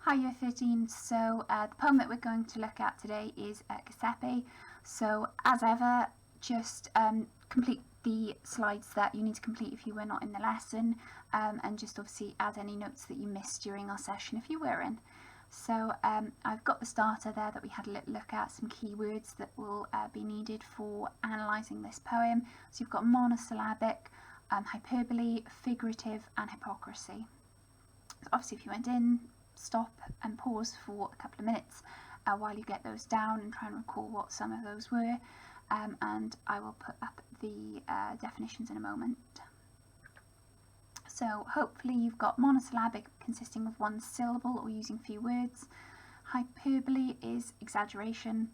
Hi Year 13, so the poem that we're going to look at today is Giuseppe. So as ever, just complete the slides that you need to complete if you were not in the lesson, and just obviously add any notes that you missed during our session if you were in. So I've got the starter there that we had a little look at, some keywords that will be needed for analysing this poem. So you've got monosyllabic, hyperbole, figurative and hypocrisy. So obviously if you went in, stop and pause for a couple of minutes while you get those down and try and recall what some of those were, and I will put up the definitions in a moment. So hopefully you've got monosyllabic consisting of one syllable or using few words. Hyperbole is exaggeration.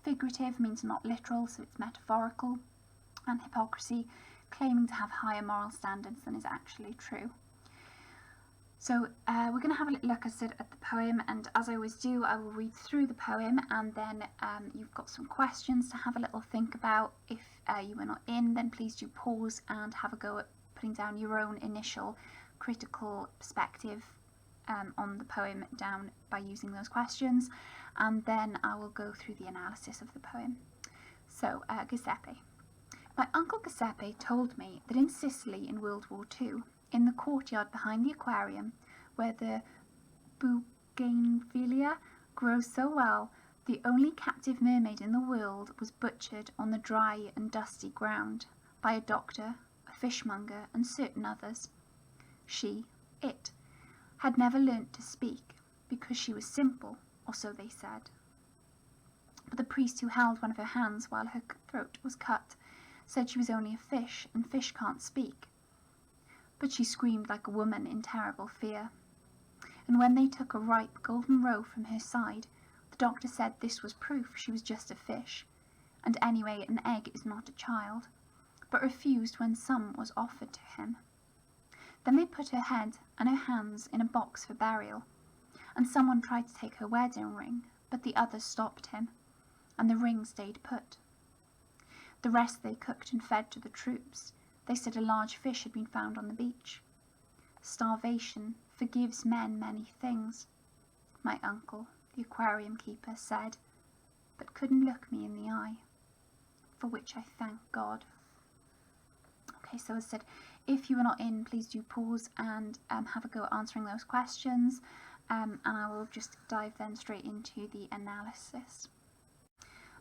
Figurative means not literal, so it's metaphorical. And hypocrisy, claiming to have higher moral standards than is actually true. So we're going to have a little look, as I said, at the poem, and as I always do, I will read through the poem, and then you've got some questions to have a little think about. If you were not in, then please do pause and have a go at putting down your own initial critical perspective on the poem down by using those questions, and then I will go through the analysis of the poem. So, Giuseppe. My uncle Giuseppe told me that in Sicily in World War II, in the courtyard behind the aquarium, where the bougainvillea grows so well, the only captive mermaid in the world was butchered on the dry and dusty ground by a doctor, a fishmonger, and certain others. It, had never learnt to speak, because she was simple, or so they said. But the priest who held one of her hands while her throat was cut said she was only a fish, and fish can't speak. But she screamed like a woman in terrible fear. And when they took a ripe golden roe from her side, the doctor said this was proof she was just a fish, and anyway an egg is not a child, but refused when some was offered to him. Then they put her head and her hands in a box for burial, and someone tried to take her wedding ring, but the others stopped him, and the ring stayed put. The rest they cooked and fed to the troops. They said a large fish had been found on the beach. Starvation forgives men many things, my uncle, the aquarium keeper, said, but couldn't look me in the eye, for which I thank God. Okay, so as I said, if you were not in, please do pause and have a go at answering those questions, and I will just dive then straight into the analysis.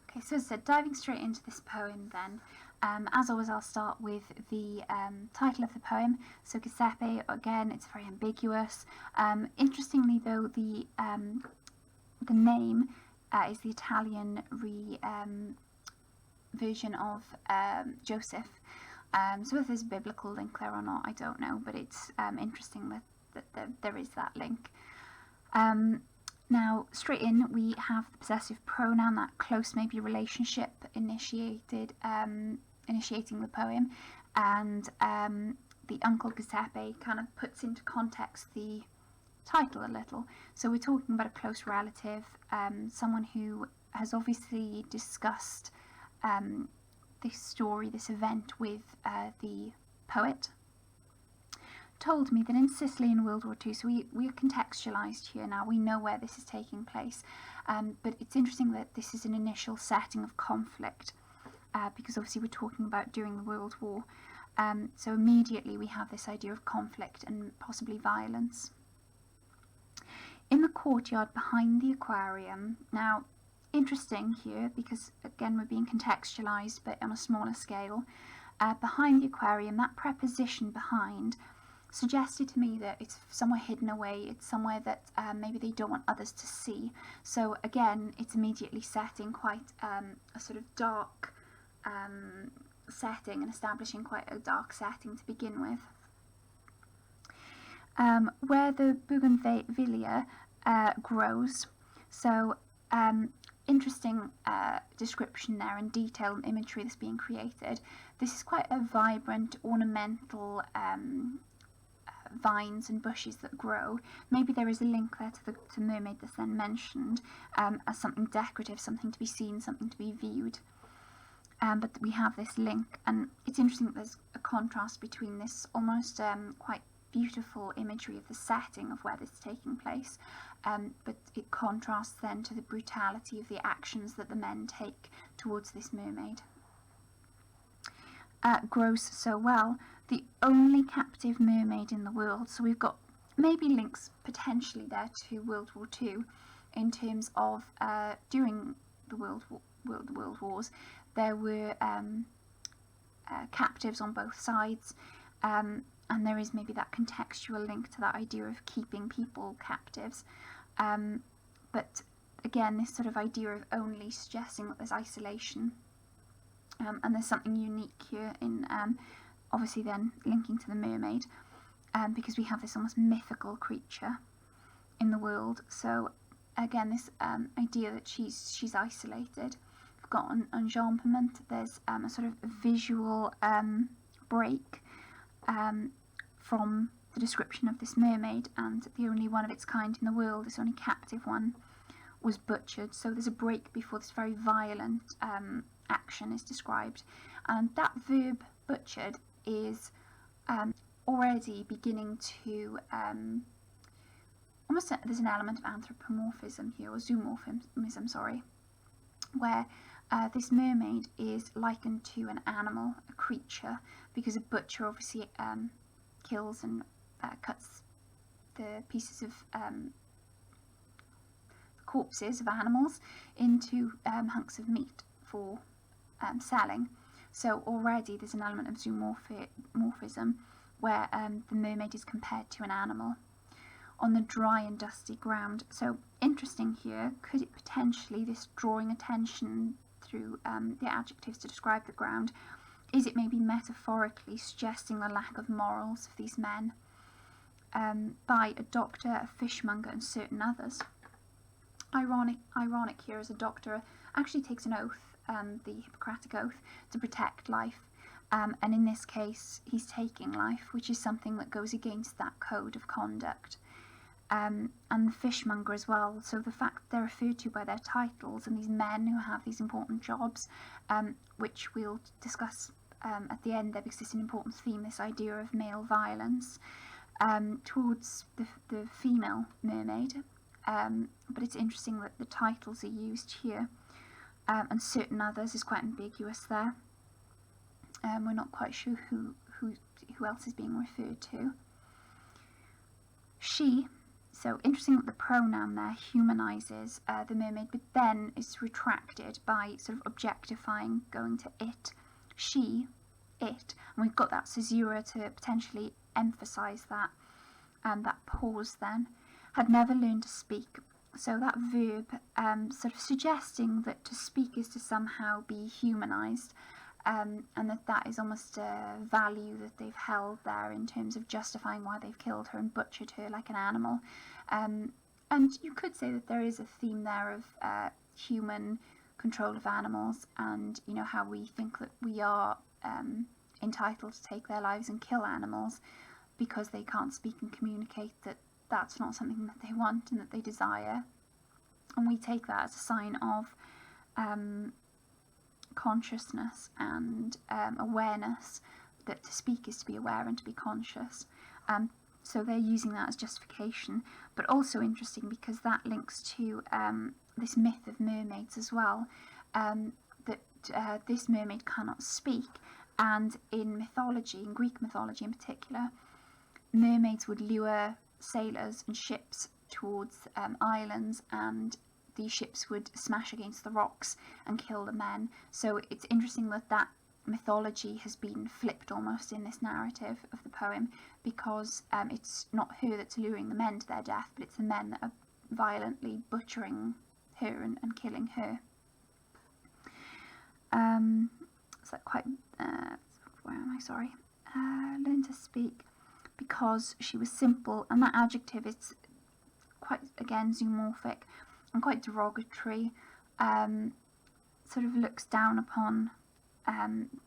Okay, so as I said, diving straight into this poem then, as always I'll start with the title of the poem. So Giuseppe, again, it's very ambiguous. Interestingly though, the name is the Italian version of Joseph. So if there's a biblical link there or not, I don't know, but it's interesting that there is that link. Now, straight in, we have the possessive pronoun, that close maybe relationship initiating the poem, and the Uncle Giuseppe kind of puts into context the title a little. So we're talking about a close relative, someone who has obviously discussed this story, this event with the poet. Told me that in Sicily in World War II, so we are contextualised here now, we know where this is taking place, but it's interesting that this is an initial setting of conflict, because obviously we're talking about during the World War, so immediately we have this idea of conflict and possibly violence. In the courtyard behind the aquarium, now interesting here because again we're being contextualised but on a smaller scale, behind the aquarium, that preposition behind suggested to me that it's somewhere hidden away, it's somewhere that maybe they don't want others to see. So again, it's immediately setting quite a sort of dark setting and establishing quite a dark setting to begin with. Where the bougainvillea grows, so interesting description there and detail and imagery that's being created. This is quite a vibrant, ornamental vines and bushes that grow. Maybe there is a link there to the mermaid that's then mentioned as something decorative, something to be seen, something to be viewed. But we have this link, and it's interesting that there's a contrast between this almost quite beautiful imagery of the setting of where this is taking place, but it contrasts then to the brutality of the actions that the men take towards this mermaid. Grows so well, the only captive mermaid in the world. So we've got maybe links potentially there to World War II in terms of during the World Wars there were captives on both sides, and there is maybe that contextual link to that idea of keeping people captives, but again this sort of idea of only suggesting that there's isolation, and there's something unique here in obviously then linking to the mermaid, because we have this almost mythical creature in the world. So again this idea that she's isolated. We've got on enjambment, there's a sort of visual break from the description of this mermaid, and the only one of its kind in the world, this only captive one, was butchered. So there's a break before this very violent action is described, and that verb butchered is already beginning to almost there's an element of anthropomorphism here, or zoomorphism, sorry, where this mermaid is likened to an animal, a creature, because a butcher obviously kills and cuts the pieces of corpses of animals into hunks of meat for selling. So already there's an element of zoomorphism where the mermaid is compared to an animal on the dry and dusty ground. So interesting here, could it potentially, this drawing attention through the adjectives to describe the ground, is it maybe metaphorically suggesting the lack of morals of these men by a doctor, a fishmonger and certain others? Ironic here as a doctor actually takes an oath, the Hippocratic oath, to protect life, and in this case he's taking life, which is something that goes against that code of conduct. And the fishmonger as well, so the fact that they're referred to by their titles, and these men who have these important jobs, which we'll discuss at the end there, because it's an important theme, this idea of male violence towards the female mermaid. But it's interesting that the titles are used here, and certain others is quite ambiguous there. We're not quite sure who else is being referred to. She, so interesting that the pronoun there humanises the mermaid, but then is retracted by sort of objectifying, going to it, she, it, and we've got that caesura to potentially emphasise that, that pause then. Had never learned to speak, so that verb sort of suggesting that to speak is to somehow be humanised, and that is almost a value that they've held there in terms of justifying why they've killed her and butchered her like an animal. And you could say that there is a theme there of human control of animals, and you know how we think that we are entitled to take their lives and kill animals because they can't speak and communicate that that's not something that they want and that they desire, and we take that as a sign of consciousness and awareness, that to speak is to be aware and to be conscious. So they're using that as justification, but also interesting because that links to this myth of mermaids as well, that this mermaid cannot speak, and in mythology, in Greek mythology in particular, mermaids would lure sailors and ships towards islands, and these ships would smash against the rocks and kill the men. So it's interesting that that mythology has been flipped almost in this narrative of the poem, because it's not her that's luring the men to their death, but it's the men that are violently butchering her and killing her. So quite where am I, sorry, learn to speak because she was simple, and that adjective is quite, again, zoomorphic and quite derogatory, sort of looks down upon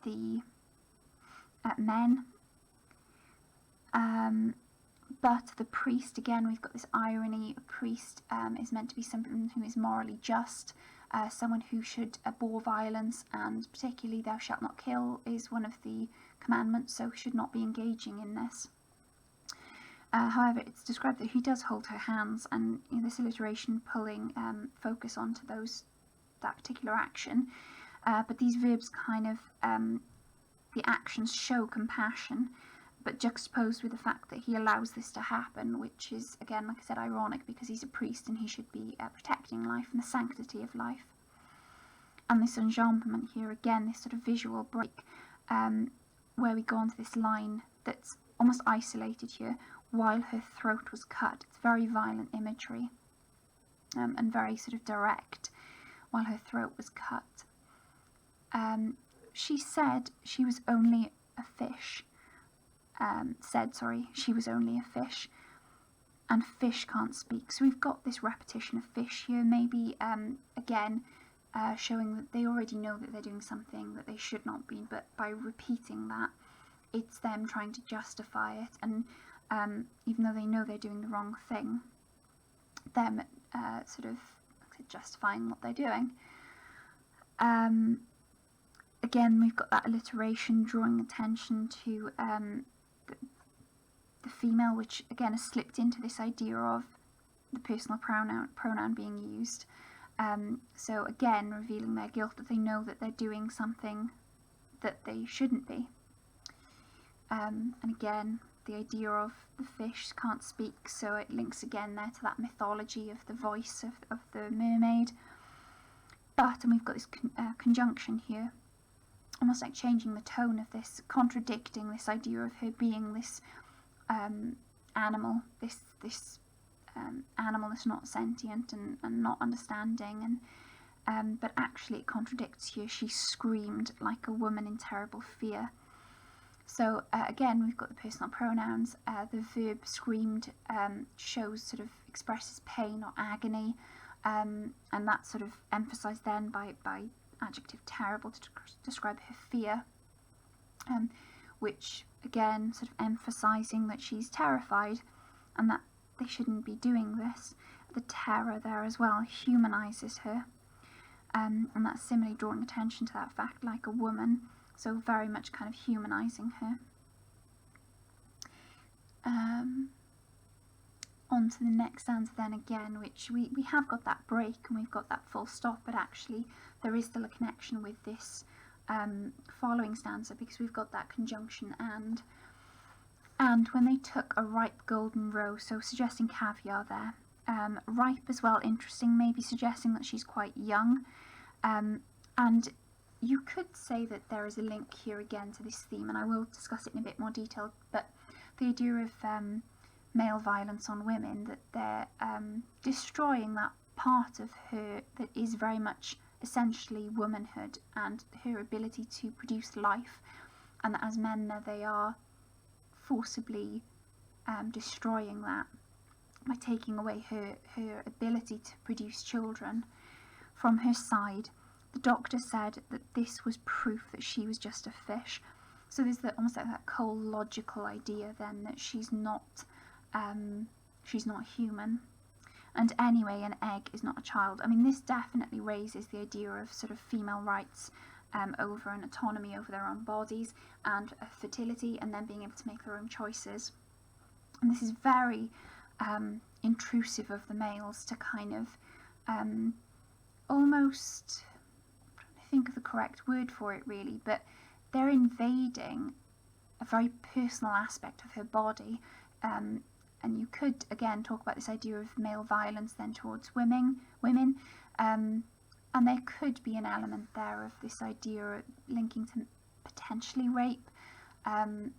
the men, but the priest, again we've got this irony, a priest is meant to be someone who is morally just, someone who should abhor violence, and particularly thou shalt not kill is one of the commandments, so should not be engaging in this. However, it's described that he does hold her hands, and this alliteration pulling focus onto that particular action. But these verbs kind of, the actions show compassion, but juxtaposed with the fact that he allows this to happen, which is, again, like I said, ironic, because he's a priest and he should be protecting life and the sanctity of life. And this enjambment here, again, this sort of visual break, where we go on to this line that's almost isolated here, while her throat was cut. It's very violent imagery, and very sort of direct, while her throat was cut. She said she was only a fish. She was only a fish, and fish can't speak. So we've got this repetition of fish here, maybe again showing that they already know that they're doing something that they should not be, but by repeating that, it's them trying to justify it, and even though they know they're doing the wrong thing, them sort of justifying what they're doing. Again, we've got that alliteration drawing attention to the female, which again has slipped into this idea of the personal pronoun being used. So again, revealing their guilt, that they know that they're doing something that they shouldn't be. And again, the idea of the fish can't speak, so it links again there to that mythology of the voice of the mermaid. But, and we've got this conjunction here, almost like changing the tone of this, contradicting this idea of her being this animal, this animal that's not sentient and not understanding, and but actually it contradicts here. She screamed like a woman in terrible fear. So again, we've got the personal pronouns. The verb screamed shows, sort of expresses pain or agony, and that's sort of emphasised then by adjective terrible to describe her fear, which again sort of emphasising that she's terrified and that they shouldn't be doing this. The terror there as well humanises her, and that's similarly drawing attention to that fact, like a woman, so very much kind of humanising her. On to the next stanza then again, which we have got that break and we've got that full stop, but actually there is still a connection with this following stanza, because we've got that conjunction and when they took a ripe golden roe, so suggesting caviar there. Ripe as well, interesting, maybe suggesting that she's quite young, and you could say that there is a link here again to this theme, and I will discuss it in a bit more detail, but the idea of male violence on women, that they're destroying that part of her that is very much essentially womanhood and her ability to produce life, and that as men they are forcibly destroying that by taking away her ability to produce children from her side. The doctor said that this was proof that she was just a fish. So there's almost like that cold logical idea then that she's not human. And anyway, an egg is not a child. I mean, this definitely raises the idea of sort of female rights over an autonomy over their own bodies and fertility, and then being able to make their own choices. And this is very intrusive of the males to kind of almost, I'm trying to think of the correct word for it really, but they're invading a very personal aspect of her body. And you could again talk about this idea of male violence then towards women, and there could be an element there of this idea linking to potentially rape, and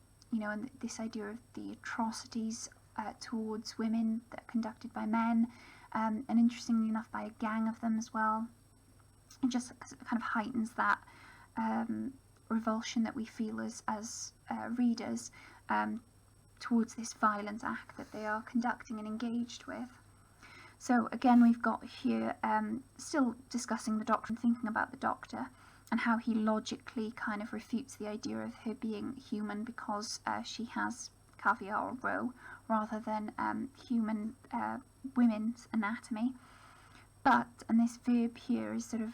this idea of the atrocities towards women that are conducted by men, and interestingly enough by a gang of them as well. It just kind of heightens that revulsion that we feel as readers towards this violent act that they are conducting and engaged with. So again, we've got here still discussing the doctor and thinking about the doctor and how he logically kind of refutes the idea of her being human because she has caviar or roe rather than human women's anatomy. But, and this verb here is sort of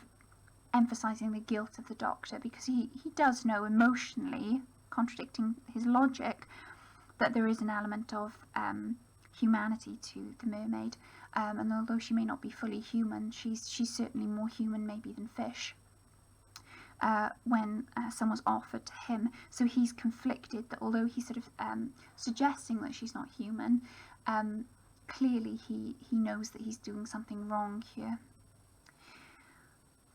emphasising the guilt of the doctor, because he does know emotionally, contradicting his logic, that there is an element of humanity to the mermaid, and although she may not be fully human, she's certainly more human maybe than fish. When some was offered to him, so he's conflicted that although he's sort of suggesting that she's not human, clearly he knows that he's doing something wrong here.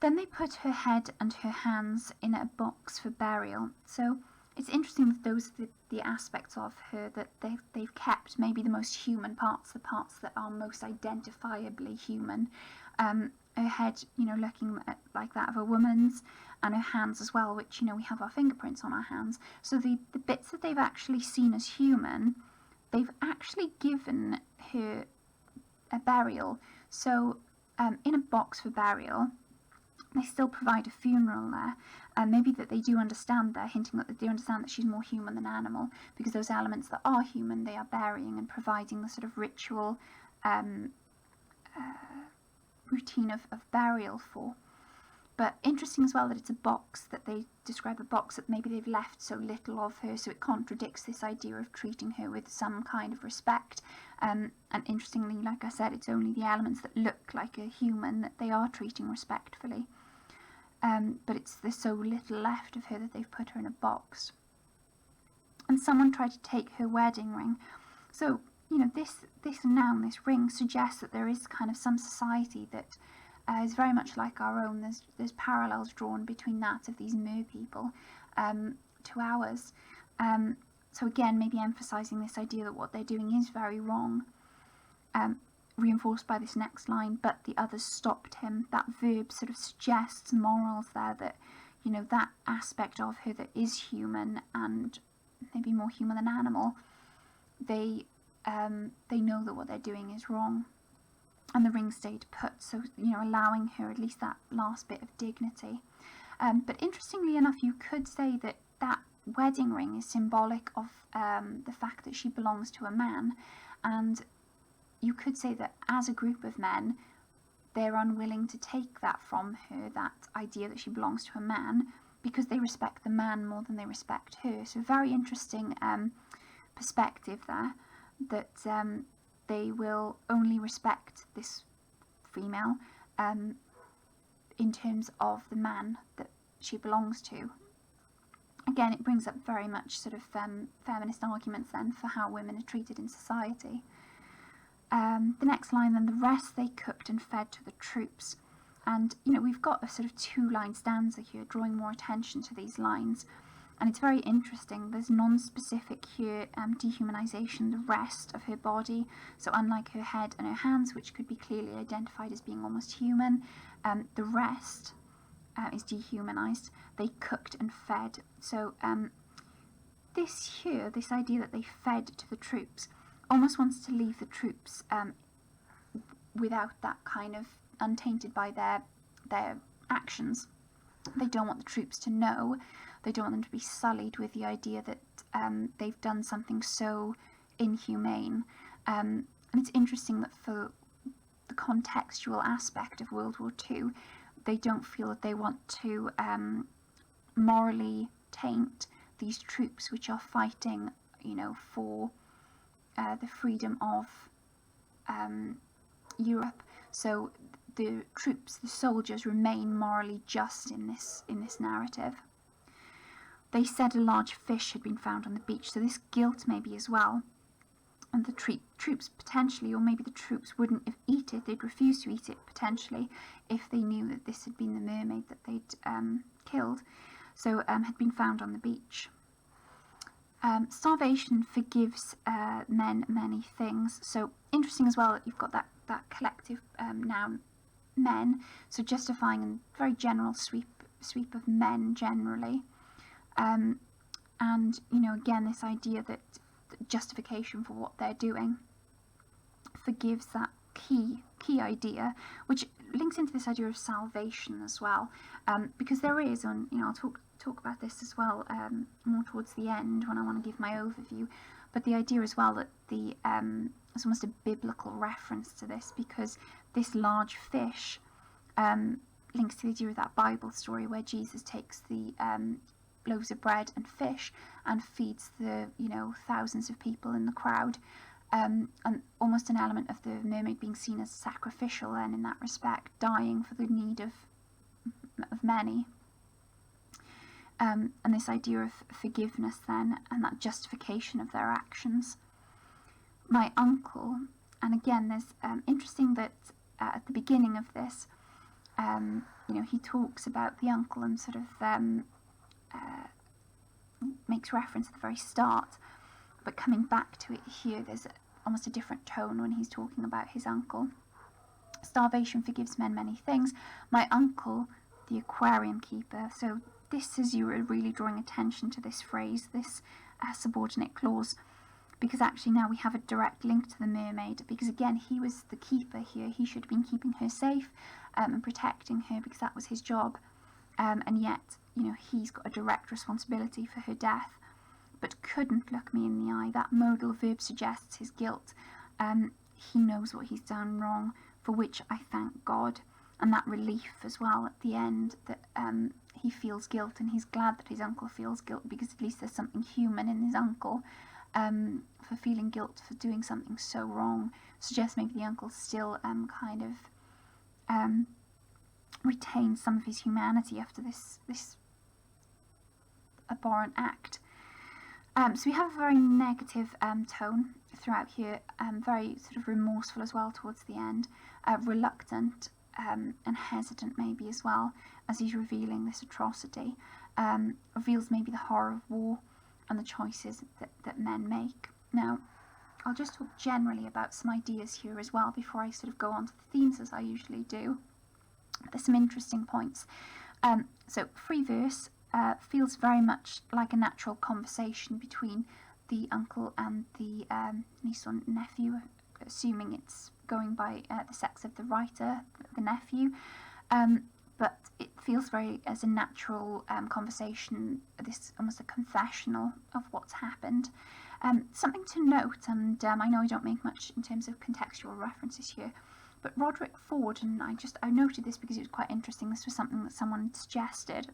Then they put her head and her hands in a box for burial. So it's interesting that those are the aspects of her that they've kept, maybe the most human parts, the parts that are most identifiably human. Her head, looking like that of a woman's, and her hands as well, which, we have our fingerprints on our hands. So the bits that they've actually seen as human, they've actually given her a burial. So in a box for burial, they still provide a funeral there. Maybe that they do understand there, hinting that they do understand that she's more human than animal, because those elements that are human, they are burying and providing the sort of ritual routine of burial for. But interesting as well that it's a box, that they describe a box that maybe they've left so little of her, so it contradicts this idea of treating her with some kind of respect. And interestingly, like I said, it's only the elements that look like a human that they are treating respectfully. But there's so little left of her that they've put her in a box. And someone tried to take her wedding ring. So, this noun, this ring, suggests that there is kind of some society that is very much like our own. There's parallels drawn between that of these mer people to ours. So again, maybe emphasising this idea that what they're doing is very wrong, reinforced by this next line, but the others stopped him. That verb sort of suggests morals there, that, that aspect of her that is human and maybe more human than animal, they know that what they're doing is wrong. And the ring stayed put, so, allowing her at least that last bit of dignity. But interestingly enough, you could say that wedding ring is symbolic of the fact that she belongs to a man, and you could say that as a group of men, they're unwilling to take that from her, that idea that she belongs to a man, because they respect the man more than they respect her. So very interesting perspective there, that they will only respect this female in terms of the man that she belongs to. Again, it brings up very much sort of feminist arguments then for how women are treated in society. The next line then, the rest they cooked and fed to the troops. And, we've got a sort of two-line stanza here, drawing more attention to these lines. And it's very interesting. There's non-specific here dehumanization, the rest of her body. So unlike her head and her hands, which could be clearly identified as being almost human, the rest is dehumanized. They cooked and fed. So this idea that they fed to the troops, almost wants to leave the troops without that kind of untainted by their actions. They don't want the troops to know. They don't want them to be sullied with the idea that they've done something so inhumane. And it's interesting that for the contextual aspect of World War II, they don't feel that they want to morally taint these troops which are fighting, for the freedom of Europe. So the troops, the soldiers, remain morally just in this narrative. They said a large fish had been found on the beach, so this guilt maybe as well. And the troops potentially, or maybe the troops wouldn't eat it, they'd refuse to eat it potentially if they knew that this had been the mermaid that they'd killed, so had been found on the beach. Starvation forgives men many things. So interesting as well that you've got that collective noun, men, so justifying a very general sweep of men generally. And, again, this idea that justification for what they're doing forgives that key idea, which links into this idea of salvation as well, because there is, and I'll talk about this as well more towards the end when I want to give my overview, but the idea as well that there's almost a biblical reference to this, because this large fish links to the idea of that Bible story where Jesus takes the loaves of bread and fish and feeds the, thousands of people in the crowd. And almost an element of the mermaid being seen as sacrificial then in that respect, dying for the need of many. And this idea of forgiveness then, and that justification of their actions. My uncle, and again, there's interesting that at the beginning of this, he talks about the uncle and sort of makes reference at the very start, but coming back to it here, there's almost a different tone when he's talking about his uncle. Starvation forgives men many things. My uncle, the aquarium keeper. So this is, you were really drawing attention to this phrase, this subordinate clause, because actually now we have a direct link to the mermaid, because again, he was the keeper here. He should have been keeping her safe and protecting her, because that was his job. And yet, he's got a direct responsibility for her death, but couldn't look me in the eye. That modal verb suggests his guilt. He knows what he's done wrong, for which I thank God. And that relief as well at the end, that he feels guilt, and he's glad that his uncle feels guilt, because at least there's something human in his uncle for feeling guilt for doing something so wrong. Suggests maybe the uncle still kind of retains some of his humanity after this abhorrent act. So we have a very negative tone throughout here, very sort of remorseful as well towards the end, reluctant and hesitant maybe as well, as he's revealing this atrocity, reveals maybe the horror of war and the choices that men make. Now, I'll just talk generally about some ideas here as well before I sort of go on to the themes as I usually do. There's some interesting points. So free verse feels very much like a natural conversation between the uncle and the niece or nephew, assuming it's going by the sex of the writer, the nephew. But it feels very as a natural conversation, this almost a confessional of what's happened. Something to note, and I know I don't make much in terms of contextual references here, but Roderick Ford, and I noted this because it was quite interesting, this was something that someone suggested.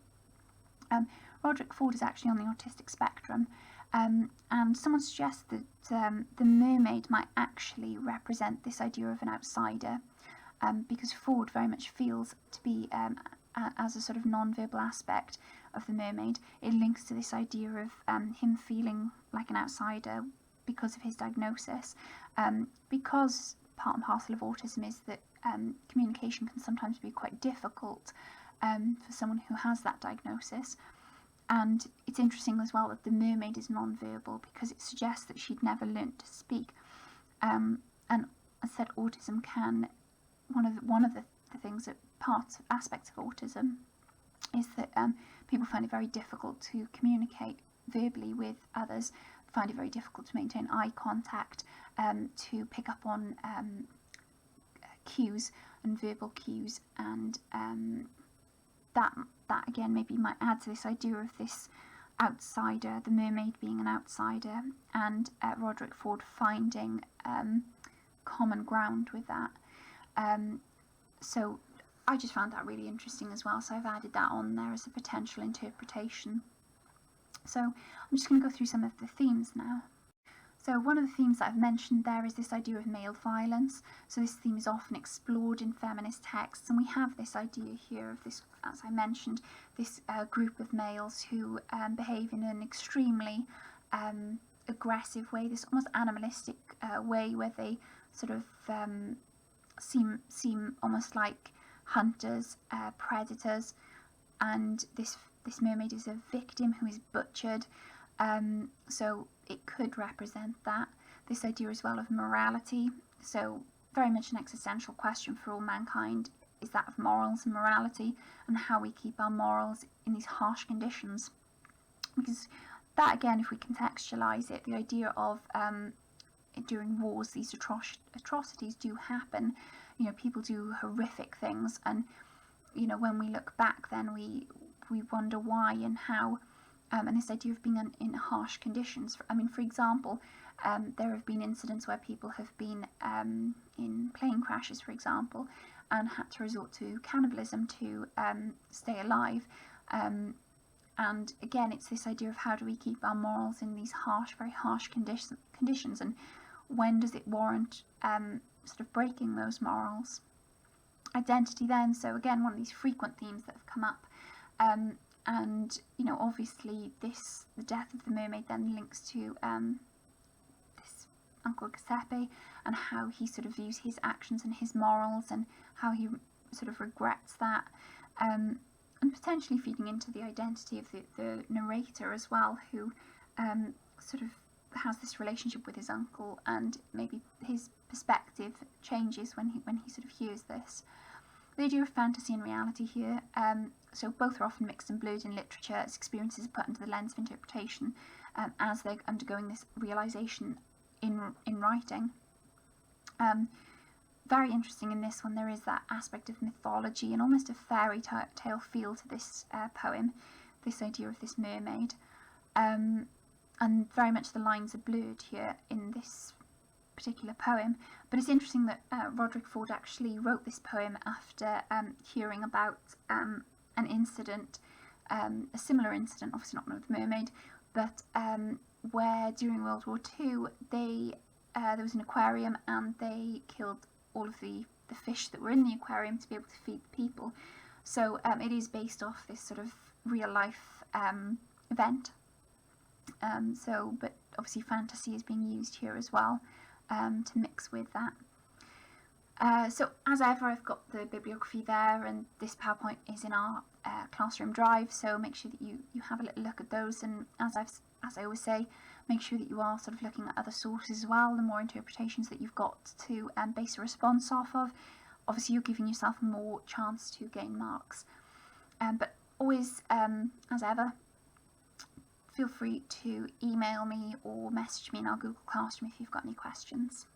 Roderick Ford is actually on the autistic spectrum, and someone suggests that the mermaid might actually represent this idea of an outsider, because Ford very much feels to be, as a sort of non-verbal aspect of the mermaid, it links to this idea of him feeling like an outsider because of his diagnosis, because part and parcel of autism is that communication can sometimes be quite difficult for someone who has that diagnosis. And it's interesting as well that the mermaid is non-verbal, because it suggests that she'd never learnt to speak. And as I said, autism can, one of the things that aspects of autism is that people find it very difficult to communicate verbally with others, find it very difficult to maintain eye contact, to pick up on cues and verbal cues, and that again maybe might add to this idea of this outsider, the mermaid being an outsider, and Roderick Ford finding common ground with that. So I just found that really interesting as well, so I've added that on there as a potential interpretation. So I'm just going to go through some of the themes now. So one of the themes that I've mentioned there is this idea of male violence. So this theme is often explored in feminist texts, and we have this idea here of this, as I mentioned, this group of males who behave in an extremely aggressive way, this almost animalistic way, where they sort of seem almost like hunters, predators, and this mermaid is a victim who is butchered. So it could represent that. This idea as well of morality, so very much an existential question for all mankind, is that of morals and morality, and how we keep our morals in these harsh conditions. Because that, again, if we contextualise it, the idea of during wars these atrocities do happen. People do horrific things, and when we look back then we wonder why and how. And this idea of being in harsh conditions. For example, there have been incidents where people have been in plane crashes, for example, and had to resort to cannibalism to stay alive. And again, it's this idea of how do we keep our morals in these harsh, very harsh conditions, and when does it warrant sort of breaking those morals. Identity then, so again, one of these frequent themes that have come up, and obviously the death of the mermaid then links to this Uncle Giuseppe, and how he sort of views his actions and his morals, and how he sort of regrets that, and potentially feeding into the identity of the narrator as well, who sort of has this relationship with his uncle, and maybe his perspective changes when he sort of hears this. The idea of fantasy and reality here, so both are often mixed and blurred in literature as experiences are put under the lens of interpretation as they're undergoing this realisation in writing. Very interesting in this one, there is that aspect of mythology and almost a fairy tale feel to this poem, this idea of this mermaid. And very much the lines are blurred here in this particular poem. But it's interesting that Roderick Ford actually wrote this poem after hearing about an incident, a similar incident, obviously not with the mermaid, but where during World War II there was an aquarium, and they killed all of the fish that were in the aquarium to be able to feed the people. So it is based off this sort of real life event. But obviously fantasy is being used here as well to mix with that. So as ever, I've got the bibliography there, and this PowerPoint is in our classroom drive, so make sure that you have a little look at those, and as I always say, make sure that you are sort of looking at other sources as well, the more interpretations that you've got to base a response off of. Obviously you're giving yourself more chance to gain marks. But always, as ever, feel free to email me or message me in our Google Classroom if you've got any questions.